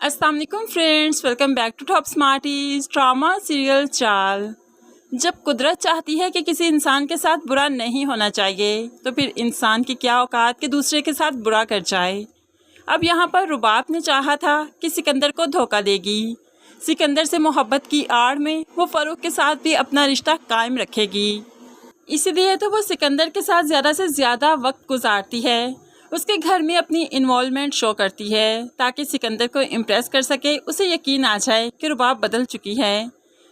अस्सलाम वालेकुम friends, welcome back to Top Smarties drama serial Chaal. जब कुदरत चाहती है कि किसी इंसान के साथ बुरा नहीं होना चाहिए तो फिर इंसान की क्या औकात कि दूसरे के साथ बुरा कर जाए। अब यहाँ पर रुबाब ने चाहा था कि सिकंदर को धोखा देगी, सिकंदर से मोहब्बत की आड़ में वो फ़ारूक के साथ भी अपना रिश्ता कायम रखेगी। इसीलिए तो वो सिकंदर के साथ ज़्यादा से ज़्यादा वक्त गुजारती है, उसके घर में अपनी इन्वॉल्वमेंट शो करती है ताकि सिकंदर को इम्प्रेस कर सके, उसे यकीन आ जाए कि रुबाब बदल चुकी है।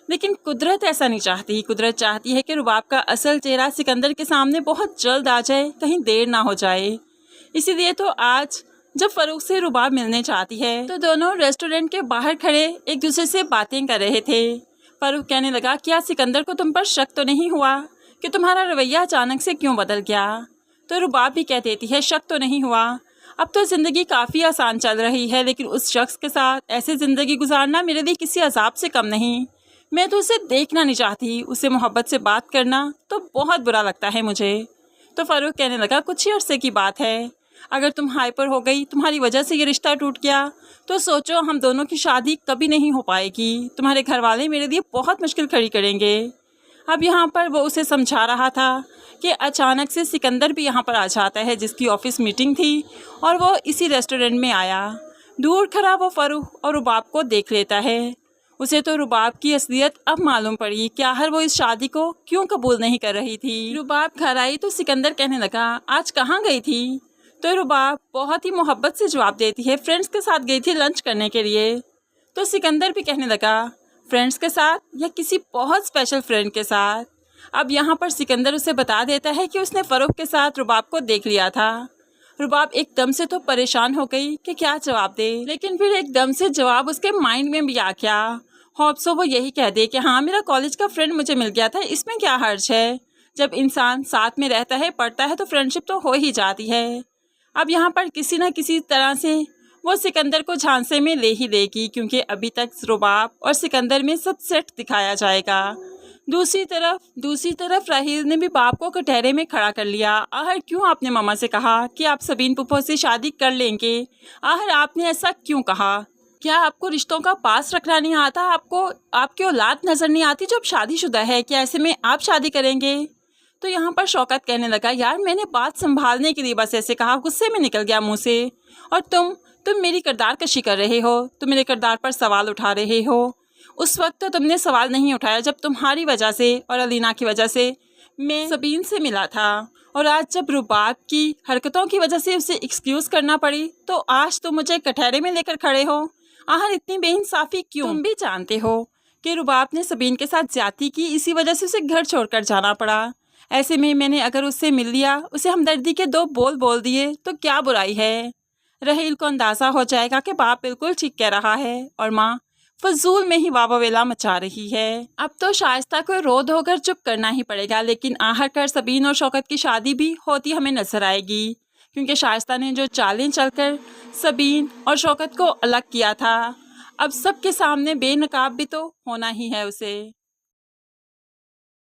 लेकिन कुदरत ऐसा नहीं चाहती। कुदरत चाहती है कि रुबाब का असल चेहरा सिकंदर के सामने बहुत जल्द आ जाए, कहीं देर ना हो जाए। इसीलिए तो आज जब फ़ारूक से रुबाब मिलने चाहती है तो दोनों रेस्टोरेंट के बाहर खड़े एक दूसरे से बातें कर रहे थे। फ़ारूक कहने लगा, क्या सिकंदर को तुम पर शक तो नहीं हुआ कि तुम्हारा रवैया अचानक से क्यों बदल गया? तो रुबाब भी कह देती है, शक तो नहीं हुआ, अब तो ज़िंदगी काफ़ी आसान चल रही है, लेकिन उस शख्स के साथ ऐसे ज़िंदगी गुजारना मेरे लिए किसी अजाब से कम नहीं। मैं तो उसे देखना नहीं चाहती, उससे मोहब्बत से बात करना तो बहुत बुरा लगता है मुझे। तो फ़ारूक कहने लगा, कुछ ही अरसे की बात है, अगर तुम हाइपर हो गई, तुम्हारी वजह से ये रिश्ता टूट गया तो सोचो हम दोनों की शादी कभी नहीं हो पाएगी। तुम्हारे घर वाले मेरे लिए बहुत मुश्किल खड़ी करेंगे। अब यहाँ पर वो उसे समझा रहा था कि अचानक से सिकंदर भी यहाँ पर आ जाता है, जिसकी ऑफिस मीटिंग थी और वो इसी रेस्टोरेंट में आया। दूर खड़ा वो फ़ारूक और रुबाब को देख लेता है। उसे तो रुबाब की असलियत अब मालूम पड़ी कि आखिर वो इस शादी को क्यों कबूल नहीं कर रही थी। रुबाब घर आई तो सिकंदर कहने लगा, आज कहाँ गई थी? तो रुबाब बहुत ही मोहब्बत से जवाब देती है, फ्रेंड्स के साथ गई थी लंच करने के लिए। तो सिकंदर भी कहने लगा, फ्रेंड्स के साथ या किसी बहुत स्पेशल फ्रेंड के साथ? अब यहाँ पर सिकंदर उसे बता देता है कि उसने फ़ारूक के साथ रुबाब को देख लिया था। रुबाब एकदम से तो परेशान हो गई कि क्या जवाब दे, लेकिन फिर एकदम से जवाब उसके माइंड में भी आ गया। होप्सो वो यही कह दे कि हाँ, मेरा कॉलेज का फ्रेंड मुझे मिल गया था, इसमें क्या हर्ज है। जब इंसान साथ में रहता है, पढ़ता है तो फ्रेंडशिप तो हो ही जाती है। अब यहाँ पर किसी न किसी तरह से वो सिकंदर को झांसे में ले ही लेगी, क्योंकि अभी तक रुबाब और सिकंदर में सब सेट दिखाया जाएगा। दूसरी तरफ राहील ने भी बाप को कटहरे में खड़ा कर लिया। आखिर क्यों आपने मामा से कहा कि आप सबीन पुप्पो से शादी कर लेंगे? आखिर आपने ऐसा क्यों कहा? क्या आपको रिश्तों का पास रखना नहीं आता? आपको आपकी औलाद नज़र नहीं आती जो अब शादीशुदा है? क्या ऐसे में आप शादी करेंगे? तो यहाँ पर शौकत कहने लगा, यार मैंने बात संभालने के लिए बस ऐसे कहा, गुस्से में निकल गया मुँह से। और तुम मेरी किरदार कशी कर रहे हो, तुम मेरे किरदार पर सवाल उठा रहे हो। उस वक्त तो तुमने सवाल नहीं उठाया जब तुम्हारी वजह से और अलीना की वजह से मैं सबीन से मिला था, और आज जब रुबाब की हरकतों की वजह से उसे एक्सक्यूज़ करना पड़ी तो आज तुम मुझे कटहरे में लेकर खड़े हो। आखिर इतनी बेइंसाफ़ी क्यों? तुम भी जानते हो कि रुबाब ने सबीन के साथ ज्यादती की, इसी वजह से उसे घर छोड़कर जाना पड़ा। ऐसे में मैंने अगर उससे मिल लिया, उसे हमदर्दी के दो बोल दिए तो क्या बुराई है। राहील को अंदाज़ा हो जाएगा कि बाप बिल्कुल ठीक कह रहा है और माँ फजूल में ही वावावेला मचा रही है। अब तो शाइस्ता को रो धोकर चुप करना ही पड़ेगा, लेकिन आखिरकार सबीन और शौकत की शादी भी होती हमें नजर आएगी, क्योंकि शाइस्ता ने जो चालें चलकर सबीन और शौकत को अलग किया था, अब सबके सामने बेनकाब भी तो होना ही है उसे।